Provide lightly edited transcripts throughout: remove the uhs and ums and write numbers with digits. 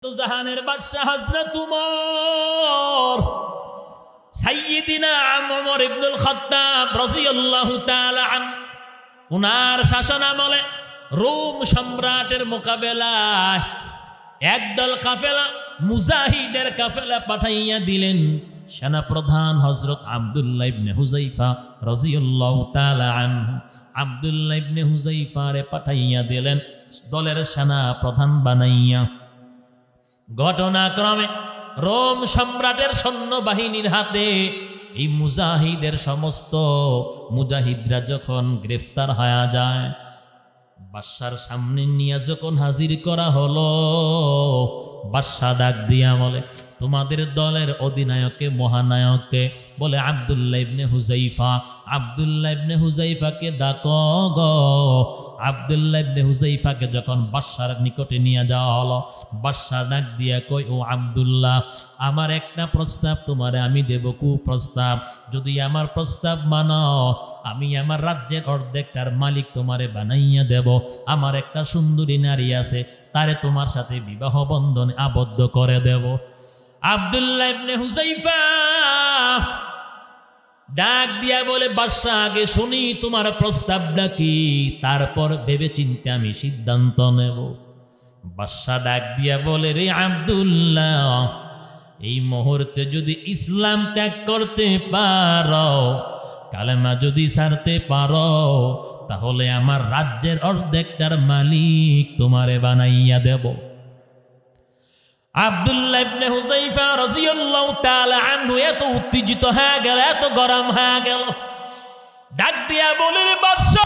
তো জাহানের বাদশাহ হযরত উমর সাইয়্যিদিনা উমর ইবনুল খাত্তাব রাদিয়াল্লাহু তাআলা আনহু উনার শাসনামলে রোম সম্রাটের মোকাবেলায় একদল কাফেলা মুজাহিদের কাফেলা পাঠাইয়া দিলেন সেনাপ্রধান হযরত আব্দুল্লাহ ইবনে হুযাইফা রাদিয়াল্লাহু তাআলা আনহু। আব্দুল্লাহ ইবনে হুযাইফারে পাঠাইয়া দিলেন দলের সেনা প্রধান বানাইয়া। ঘটনাক্রমে রোম সম্রাটের সৈন্যবাহিনীর হাতে এই মুজাহিদের সমস্ত মুজাহিদরা যখন গ্রেফতার হয়ে যায়, বাদশার সামনে নিয়ে যখন হাজির করা হলো, বাদশা ডাক দিয়া বলে, তোমাদের দলের অধিনায়ককে মহানায়ককে? বলে আব্দুল্লাহ ইবনে হুযাইফা। আব্দুল্লাহ ইবনে হুযাইফাকে ডাকো গো। আব্দুল্লাহ ইবনে হুযাইফাকে যখন বাদশার নিকটে নিয়ে যাওয়া হলো, বাদশা ডাক দিয়া কই, ও আব্দুল্লাহ, আমার একটা প্রস্তাব তোমারে আমি দেব, কুপ্রস্তাব। যদি আমার প্রস্তাব মানো, আমি আমার রাজ্যের অর্ধেকটার মালিক তোমারে বানাইয়া দেব। আমার একটা সুন্দরী নারী আছে, তারে তোমার সাথে বিবাহ বন্ধনে আবদ্ধ করে দেব। আব্দুল্লাহ ইবনে হুযাইফা ডাক দিয়া বলে, বাদশা আগে শুনি তোমার প্রস্তাবটা কি, তারপর ভেবে চিন্তে আমি সিদ্ধান্ত নেব। বাদশা ডাক দিয়া বলে, রে আব্দুল্লাহ, এই মুহূর্তে যদি ইসলাম ত্যাগ করতে পারো, কালেমা যদি ছাড়তে পারো, তাহলে আমার রাজ্যের অর্ধেকটার মালিক তোমারে বানাইয়া দেব। আব্দুল্লাহ ইবনে হুযাইফা রাদিয়াল্লাহু তাআলা আনহু এত উত্তেজিত হয়ে গেল, এত গরম হয়ে গেল, ডাক দিয়া বলে, রে বাদশা,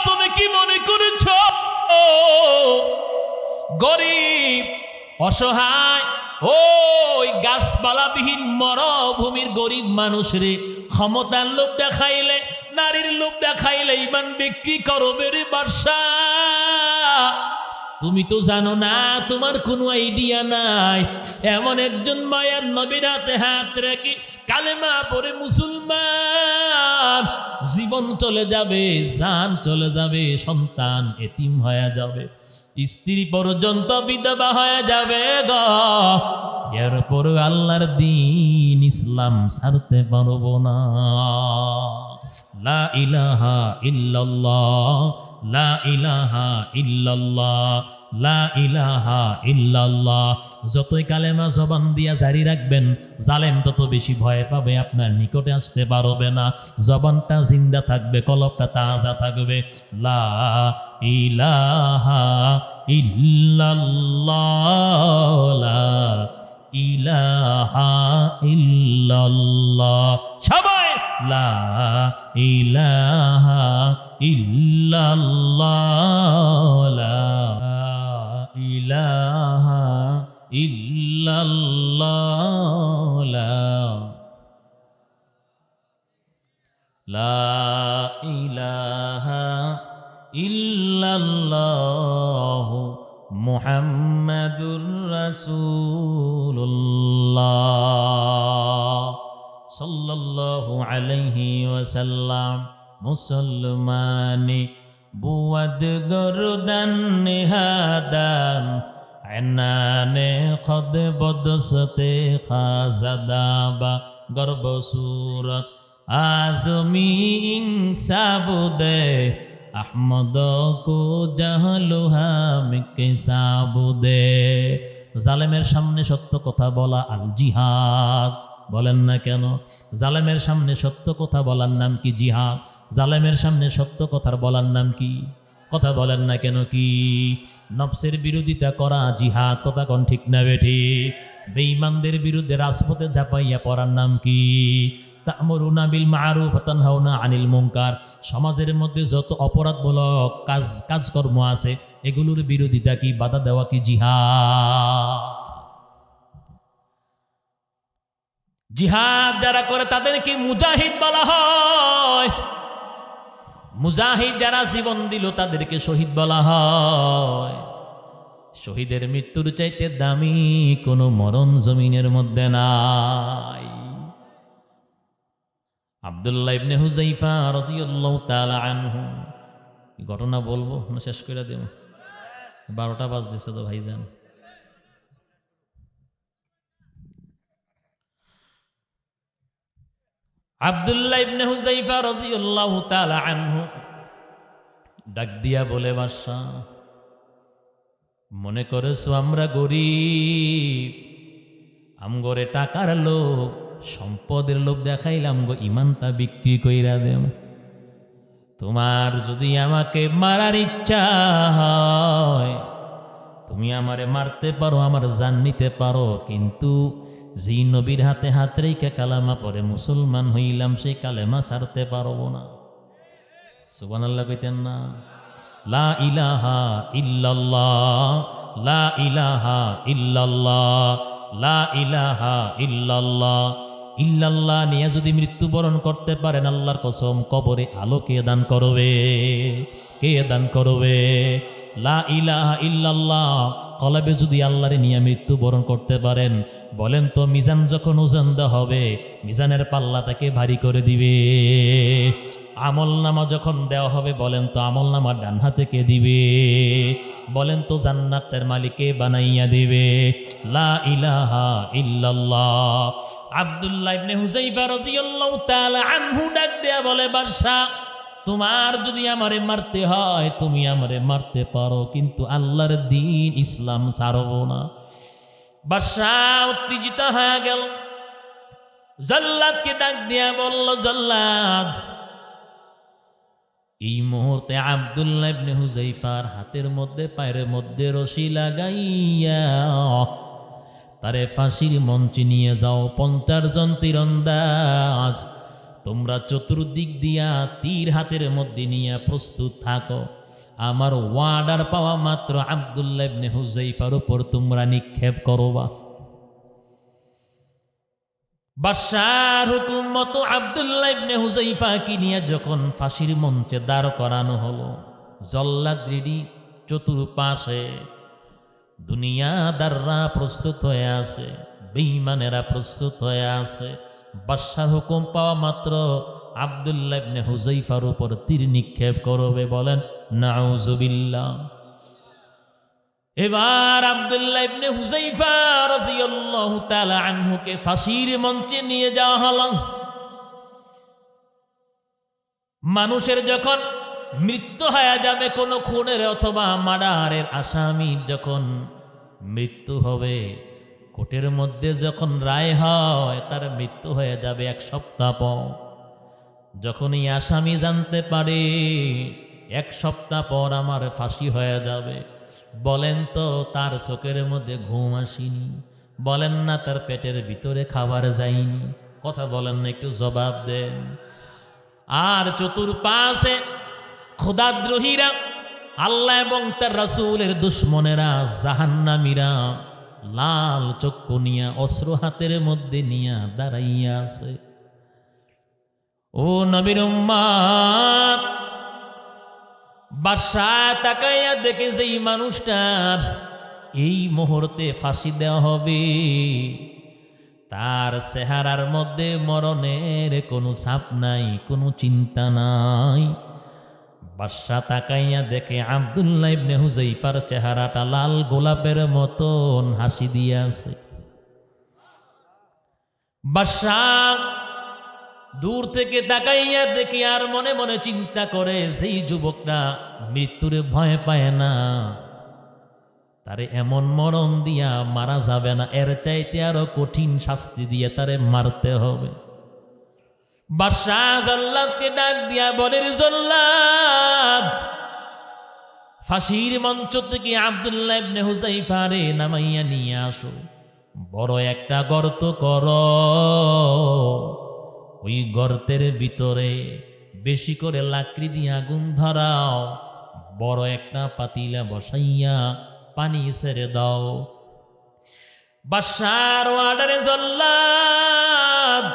তুমি কি মনে করেছো গরিব অসহায় ওই গাছপালাবিহীন মরুভূমির গরিব মানুষরে ক্ষমতার লোভ দেখাইলে, নারীর লোভ দেখাইলে ইমান বিক্রি করবে? রে বাদশা, তুমি তো জানো না, তোমার কোনো আইডিয়া নাই, এমন একজন মায়ার নবীর হাতে হাত রেখে কালেমা পড়ে মুসলমান, জীবন চলে যাবে, জান চলে যাবে, সন্তান এতিম হয়ে যাবে, স্ত্রী পর্যন্ত বিধবা হয়ে যাবে গো। এরপর আল্লাহর দ্বীন ইসলাম ছাড়তে পারবো না। লা ইলাহা ইল্লাল্লাহ, লা ইলাহা ইল্লাল্লাহ, লা ইলাহা ইল্লাল্লাহ। যতই কালেমা জবান দিয়া জারি রাখবেন, জালেম তত বেশি ভয় পাবে, আপনার নিকটে আসতে পারবে না। জবানটা জিন্দা থাকবে, কলবটা তাজা থাকবে। লা ইলাহা ইল্লাল্লাহ, লা ইলাহা ইল্লাল্লাহ। সবাই লা ইলাহা ইল্লাল্লাহ, লা ইলাহা ইল্লাল্লাহ, লা ইলাহা ইল্লাল্লাহ মুহাম্মাদুর রাসূলুল্লাহ সাল্লাল্লাহু আলাইহি ওয়াসাল্লাম। মুসলমানে বুয়াদ গরদান নিহাদান, আনানে খদ বদসতে খাজাদাবা, গর্ব সুরত আজমি ইনসাবুদে, আহমদ কো জাহলুহা মিকে সাবুদে। জালেমের সামনে সত্য কথা বলা আল জিহাদ। বলেন না কেন? জালেমের সামনে সত্য কথা বলার নাম কি? জিহাদ। জালেমের সামনে সত্য কথার বলার নাম কি? কথা বলেন না কেন? কি? নফসের বিরোধিতা করা জিহাদ। কথা কোন ঠিক না বেঠি? বেঈমানদের বিরুদ্ধে রাজপথে ঝাঁপাইয়া পড়ার নাম কি? তা'মুরুনা বিল মা'রুফ ওয়া তানহাউনা আনিল মুনকার। সমাজের মধ্যে যত অপরাধমূলক কাজকর্ম আছে, এগুলোর বিরোধিতা কি? বাধা দেওয়া কি জিহাদ? জিহাদ যারা করে তাদেরকে মুজাহিদ বলা হয়। মুজাহিদ যারা জীবন দিল তাদেরকে শহীদ বলা হয়। শহীদের মৃত্যুর চাইতে দামি কোনো মরণ জমিনের মধ্যে নাই। আব্দুল্লাহ ইবনে হুযাইফা রাদিয়াল্লাহু তাআলা আনহু ঘটনা বলবো না শেষ করে দেব? 12টা বাজতেছে তো ভাইজান। আব্দুল্লাহ ইবনে হুযাইফা রাদিয়াল্লাহু তাআলা আনহু ডাক দিয়া বলে, বাদশাহ, মনে করেছো আমরা গরিব, আমগরে টাকার লোভ সম্পদের লোভ দেখাইলাম গো ইমানটা বিক্রি কইরা দেব। তোমার যদি আমাকে মারার ইচ্ছা হয় তুমি আমারে মারতে পারো, আমার জান নিতে পারো, কিন্তু যেই নবীর হাতে হাত রেখে কালেমা পড়ে মুসলমান হইলাম সেই কালেমা ছাড়তে পারবো না। সুবহানাল্লাহ কইতেন না? লা ইলাহা ইল্লাল্লাহ, লা ইলাহা ইল্লাল্লাহ, লা ইলাহা ইল্লাল্লাহ। ইল্লাল্লাহ নিয়ে যদি মৃত্যুবরণ করতে পারেন, আল্লাহর কসম কবরে আলো কে দান করবে? কে দান করবে? লা ইলাহা ইল্লাল্লাহ কলবে যদি আল্লাহরে নিয়ে মৃত্যুবরণ করতে পারেন, বলেন তো মিজান যখন ওজন দেওয়া হবে মিজানের পাল্লাটাকে ভারী করে দিবে? আমল নামা যখন দেওয়া হবে বলেন তো আমল নামা ডান হাতে কে দিবে? বলেন তো জান্নাতের মালিকে বানাইয়া দিবে? লা ইলাহা ইল্লাল্লাহ। আব্দুল্লাহ ইবনে হুযাইফা রাদিয়াল্লাহু তাআলা আনহু ডাক দেয়া বলে, বাদশাহ, তোমার যদি আমারে মারতে হয় তুমি আমারে মারতে পারো, কিন্তু আল্লাহর দ্বীন ইসলাম ছাড়ব না। বাদশাহ উত্তেজিত হয়ে গেল, জল্লাদকে ডাক দিয়া বলল, জল্লাদ, এই মুহূর্তে আব্দুল্লাহ ইবনে হুযাইফার হাতের মধ্যে পায়ের মধ্যে রশি লাগাইয়া তারে ফাঁসির মঞ্চে নিয়ে যাও। 50 জন তীরন্দাজ তোমরা চতুর্দিক দিয়া তীর হাতের মধ্যে নিয়ে প্রস্তুত থাকো। আমার ওয়ার্ডার পাওয়া মাত্র আব্দুল্লাহ ইবনে হুযাইফার উপর তোমরা নিক্ষেপ করবা। বাদশার হুকুম মতো আব্দুল্লাহ ইবনে হুযাইফাকে নিয়ে যখন ফাঁসির মঞ্চে দাঁড় করানো হলো, জল্লাদ রেডি, চতুর্পাশে দুনিয়াদাররা প্রস্তুত হয়ে আছে, বেঈমানেরা প্রস্তুত হয়ে আছে। বাদশার হুকুম পাওয়া মাত্র আব্দুল্লাহ ইবনে হুযাইফার উপর তীর নিক্ষেপ করবে। বলেন নাউজুবিল্লাহ। এবার আব্দুল্লাহ ইবনে হুযাইফা রাদিয়াল্লাহু তাআলা আনহুকে ফাঁসির মঞ্চে নিয়ে যাওয়া হলো। মানুষের যখন মৃত্যু হয়ে যাবে, কোনো খুনের অথবা মার্ডারের আসামির যখন মৃত্যু হবে, কোর্টের মধ্যে যখন রায় হয় তার মৃত্যু হয়ে যাবে 1 সপ্তাহ পর। যখন এই আসামি জানতে পারে 1 সপ্তাহ পর আমার ফাঁসি হয়ে যাবে, বলেন তো তার চোখের মধ্যে ঘুম আসেনি? বলেন না তার পেটের ভিতরে খাবার যায়নি? কথা বলেন না, একটু জবাব দেন। আর চতুর্পাশে খোদাদ্রোহীরা, আল্লাহ এবং তার রাসূলের দুশ্মনেরা, জাহান্নামীরা লাল চক্ষু নিয়া অস্ত্র হাতের মধ্যে নিয়া দাঁড়াইয়া আছে। ও নবীর উম্মত, বাদশাহ তাকাইয়া দেখে যেই মানুষটার এই মুহূর্তে ফাঁসি দেওয়া হবে তার চেহারার মধ্যে মরণের কোনো ছাপ নাই, কোনো চিন্তা নাই। বাদশাহ তাকাইয়া দেখে আব্দুল্লাহ ইবনে হুযাইফার চেহারাটা লাল গোলাপের মতন হাসি দিয়ে আছে। বাদশাহ দূর থেকে তাকাইয়া দেখে আর মনে মনে চিন্তা করে, যেই যুবকটা মৃত্যুরে ভয় পায় না, তারে এমন মরণ দিয়া মারা যাবে না, এর চাইতে আরো কঠিন শাস্তি দিয়ে তারে মারতে হবে। বাদশাহ জল্লাদকে ডাক দিয়া বলে, জল্লাদ, ফাঁসির মঞ্চ থেকে আব্দুল্লাহ ইবনে হুযাইফারে নামাইয়া নিয়ে আসো, বড় একটা গর্ত করো, ওই গর্তের ভিতরে বেশি করে লাকড়ি দিয়ে আগুন ধরাও, বড় একটা পাতিলা বসাইয়া পানি ছেড়ে দাও। বাদশার অর্ডারে জল্লাদ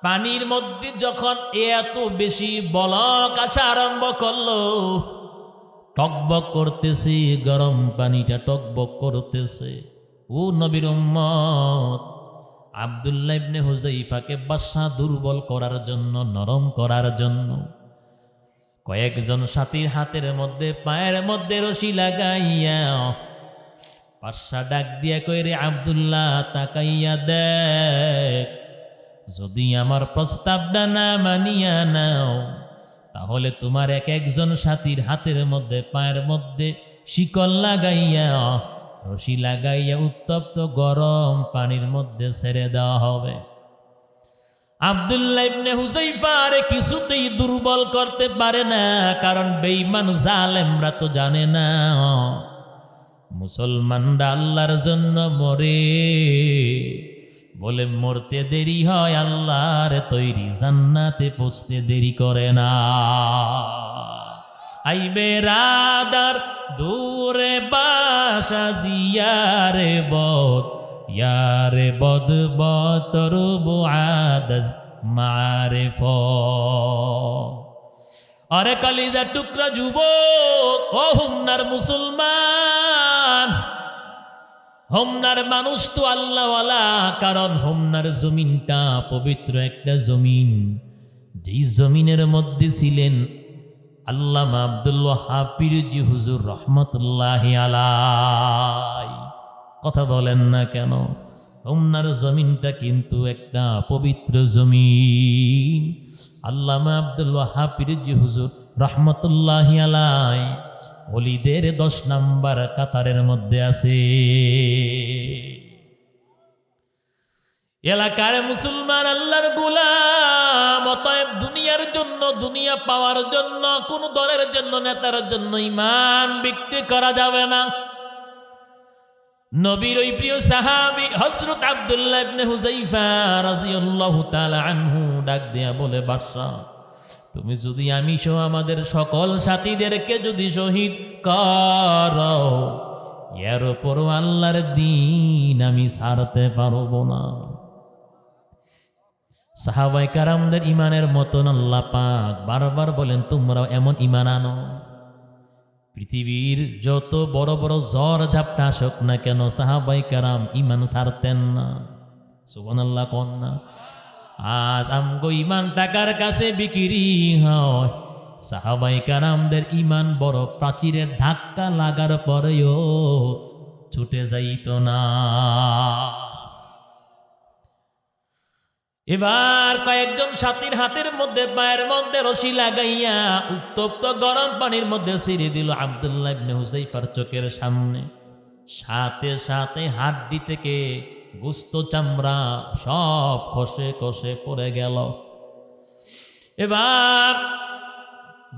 পানির মধ্যে যখন এত বেশি বলক আসা আরম্ভ করলো, টকবক করতেছে, গরম পানিটা টকবক করতেছে। ও নবীর উম্মত, আব্দুল্লাহ ইবনে হুযাইফাকে বাদশাহ দুর্বল করার জন্য, নরম করার জন্য কয়েকজন সাথীর হাতের মধ্যে পায়ের মধ্যে রশি লাগাইয়া বাদশাহ ডাক দিয়া কই, রে আব্দুল্লাহ, তাকাইয়া দেখ, যদি আমার প্রস্তাবটা না মানিয়া নাও, তাহলে তোমার এক একজন সাথীর হাতের মধ্যে পায়ের মধ্যে শিকল লাগাইয়া রশি লাগাইয়া উত্তপ্ত গরম পানির মধ্যে ছেড়ে দেওয়া হবে। আব্দুল্লাহ ইবনে হুযায়ফা আরে কিছুতেই দুর্বল করতে পারে না, কারণ বেঈমান জালেমরা তো জানে না মুসলমানরা আল্লাহর জন্য মরে, বলে মরতে দেরি হয় আল্লাহর তৈরি জান্নাতে পৌঁছতে দেরি করে না। আই বেরাদার দূরে বাসা জিয়ারে বদ, ইয়ারে বদ বতর বুআদাজ মারিফ। আরে কলিজা টুকরা যুবক, ও হুমনার মুসলমান, হোমনার মানুষ তো আল্লাহওয়ালা, কারণ হোমনার জমিনটা পবিত্র একটা জমিন। যেই জমিনের মধ্যে ছিলেন আল্লামা আব্দুল ওয়াহাব পীরজি হুজুর রহমতুল্লাহি আলাইহি। কথা বলেন না কেন? হোমনার জমিনটা কিন্তু একটা পবিত্র জমিন। আল্লামা আব্দুল ওয়াহাব পীরজি হুজুর রহমতুল্লাহি আলাইহি ওলিদের 10 নাম্বার কাতারের মধ্যে আছে। এলাকার মুসলমান আল্লাহর গোলাম, অতএব দুনিয়ার জন্য, দুনিয়া পাওয়ার জন্য, কোন দলের জন্য, নেতার জন্য ঈমান বিক্রি করা যাবে না। নবীর ওই প্রিয় সাহাবী হযরত আব্দুল্লাহ ইবনে হুযায়ফা রাদিয়াল্লাহু তাআলা আনহু ডাক দেয়া বলে, বাদশা, তুমি যদি আমি সহ আমাদের সকল সাথীদেরকে যদি শহীদ করো, এর উপরও আল্লাহর দ্বীন আমি ছাড়তে পারবো না। সাহাবায়ে কেরামদের ঈমানের মতন আল্লাহ পাক বারবার বলেন, তোমরাও এমন ঈমান আনো। পৃথিবীর যত বড় বড় ঝড় ঝাপটা আসুক না কেন, সাহাবায়ে কেরাম ঈমান ছাড়তেন না। সুবহানাল্লাহ কোন না? আজ আমগো ঈমান টাকার কাছে বিক্রি হয়। সাহাবায়ে কেরামদের ঈমান বড় প্রাচীরের ধাক্কা লাগার পরেও ছুটে যাইত না। এবার কয়েকজন সাথীর হাতের মধ্যে পায়ের মধ্যে রশি লাগাইয়া উত্তপ্ত গরম পানির মধ্যে ছেড়ে দিল আব্দুল্লাহ ইবনে হুযায়ফার চোখের সামনে। সাথে সাথে হাড্ডি থেকে গোস্ত চামড়া সব খসে খসে পড়ে গেল। এবার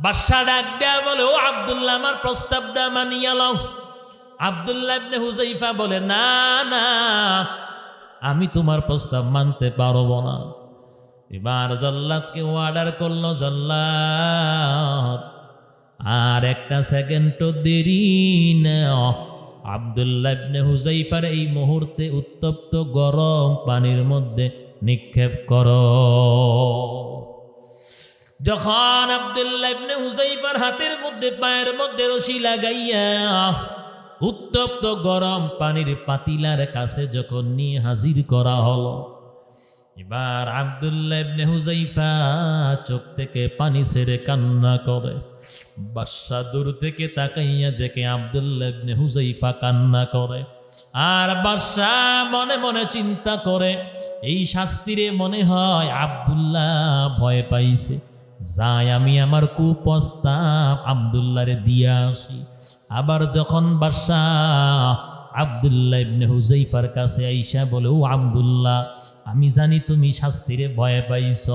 বাদশা ডাক দেয়া বলে, ও আব্দুল্লাহ, আমার প্রস্তাবটা মানিয়া লও। আব্দুল্লাহ ইবনে হুযায়ফা বলে, না না, আমি তোমার প্রস্তাব মানতে পারবো না। এবার জল্লাদকে অর্ডার করলো, জল্লাদ আর একটা সেকেন্ডও দেরি না, আব্দুল্লাহ ইবনে হুযায়ফার এই মুহূর্তে উত্তপ্ত গরম পানির মধ্যে নিক্ষেপ করো। যখন আব্দুল্লাহ ইবনে হুযায়ফার হাতের মধ্যে পায়ের মধ্যে রশি লাগাইয়া উত্তপ্ত গরম পানির পাতিলার কাছে যখন নিয়ে হাজির করা হলো, এবার আব্দুল্লাহ ইবনে হুযায়ফা চোখ থেকে পানি ছেড়ে কান্না করে। বাদশা দূর থেকে তাকাইয়া দেখে আব্দুল্লাহ ইবনে হুযায়ফা কান্না করে। আর বাদশা মনে মনে চিন্তা করে, এই শাস্তিরে মনে হয় আব্দুল্লাহ ভয় পাইছে, যাই আমি আমার কুপ্রস্তাব আব্দুল্লাহরে দিয়ে আসি। আবার যখন বাদশা আব্দুল্লাহ ইবনে হুযায়ফার কাছে আইসা বলে, ও আব্দুল্লাহ, আমি জানি তুমি শাস্তিরে ভয় পাইছ,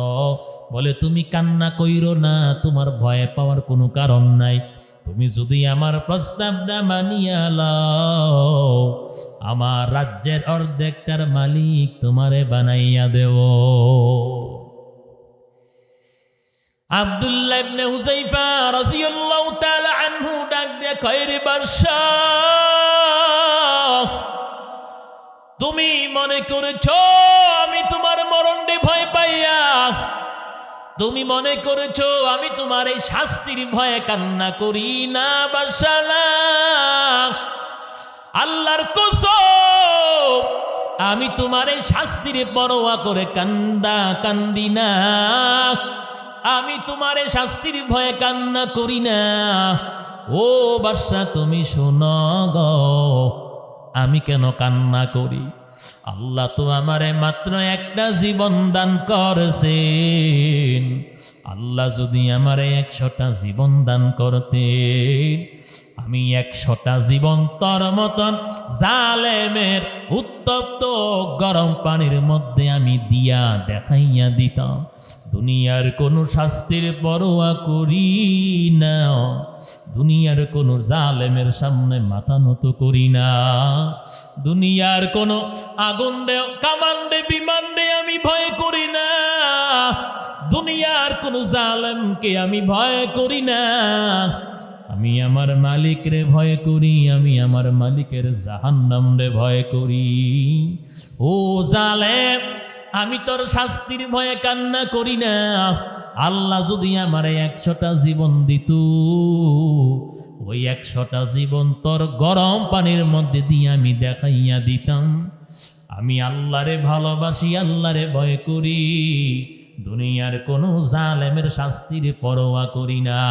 বলে তুমি কান্না কইরো না, তোমার ভয় পাওয়ার কোনো কারণ নাই। তুমি যদি আমার প্রস্তাবটা মানিয়া লও, আমার রাজ্যের অর্ধেকটার মালিক তোমারে বানাইয়া দেব। আব্দুল্লাহ ইবনে হুযায়ফা রাদিয়াল্লাহু তাআলা আনহু ডাক দিয়ে কয়, রে বাদশা, তুমি মনে করেছো আমি তোমার মরণে ভয় পাইয়া, তুমি মনে করেছো আমি তোমার এই শাস্তির ভয়ে কান্না করি না। বাদশা না, আল্লাহর কসম, আমি তোমার এই শাস্তির পরোয়া করে কান্দি না, আমি তোমার এই শাস্তির ভয়ে কান্না করি না। ও বাদশা, তুমি শোনো গো, আমি কেন কান্না করি। আল্লাহ তো আমারে মাত্র একটা জীবন দান করছেন, আল্লাহ যদি আমারে 100টা জীবন দান করতেন, আমি 100টা জীবন তোর মতন জালেমের উত্তপ্ত গরম পানির মধ্যে আমি দিয়া দেখাইয়া দিতাম। দুনিয়ার কোনো শাস্তির পরোয়া করি না, দুনিয়ার কোনো জালেমের সামনে মাথা নত করি না, দুনিয়ার কোনো আগুন দে কামান দে বিমান দে আমি ভয় করি না, দুনিয়ার কোনো জালেমকে আমি ভয় করি না, আমি আমার মালিক রে ভয় করি, আমি আমার মালিকের জাহান্নাম রে ভয় করি। ও জালেম, আমি তোর শাস্তির ভয়ে কান্না করি না। আল্লাহ যদি আমারে 100টা জীবন দিত, ওই 100টা জীবন তোর গরম পানির মধ্যে দিয়ে আমি দেখাইয়া দিতাম আমি আল্লাহরে ভালোবাসি, আল্লাহরে ভয় করি, দুনিয়ার কোনো জালেমের শাস্তির পরোয়া করি না।